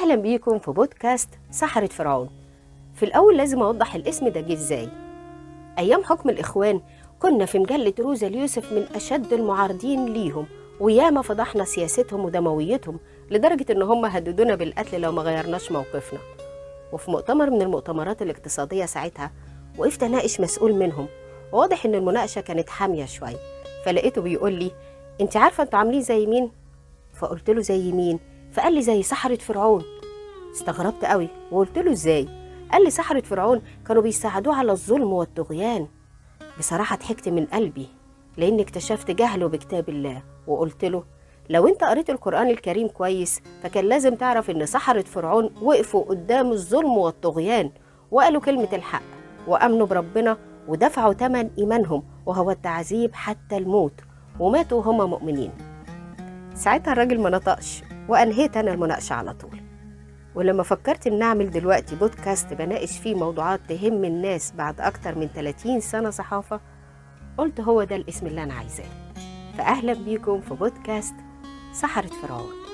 أهلا بيكم في بودكاست سحرة فرعون. في الأول لازم أوضح الاسم ده جه إزاي. أيام حكم الإخوان كنا في مجلة روزا اليوسف من أشد المعارضين ليهم، وياما فضحنا سياستهم ودمويتهم لدرجة إن هم هددونا بالقتل لو ما غيرناش موقفنا. وفي مؤتمر من المؤتمرات الاقتصادية ساعتها وقفت أناقش مسؤول منهم، وواضح إن المناقشة كانت حامية شوية، فلقيته بيقول لي: أنت عارفة أنتوا عاملين زي مين؟ فقلت له: زي مين؟ فقال لي: زي سحرة فرعون. استغربت قوي وقلت له: ازاي؟ قال لي: سحرة فرعون كانوا بيساعدوه على الظلم والطغيان. بصراحة ضحكت من قلبي لأني اكتشفت جهله بكتاب الله، وقلت له: لو انت قريت القرآن الكريم كويس فكان لازم تعرف ان سحرة فرعون وقفوا قدام الظلم والطغيان وقالوا كلمة الحق وأمنوا بربنا ودفعوا ثمن إيمانهم وهو التعذيب حتى الموت، وماتوا وهم مؤمنين. ساعتها الراجل ما نطقش وأنهيت أنا المناقشة على طول. ولما فكرت إن أعمل دلوقتي بودكاست بناقش فيه موضوعات تهم الناس بعد أكتر من 30 سنة صحافة، قلت هو ده الاسم اللي أنا عايزاه. فأهلا بيكم في بودكاست سحرة فرعون.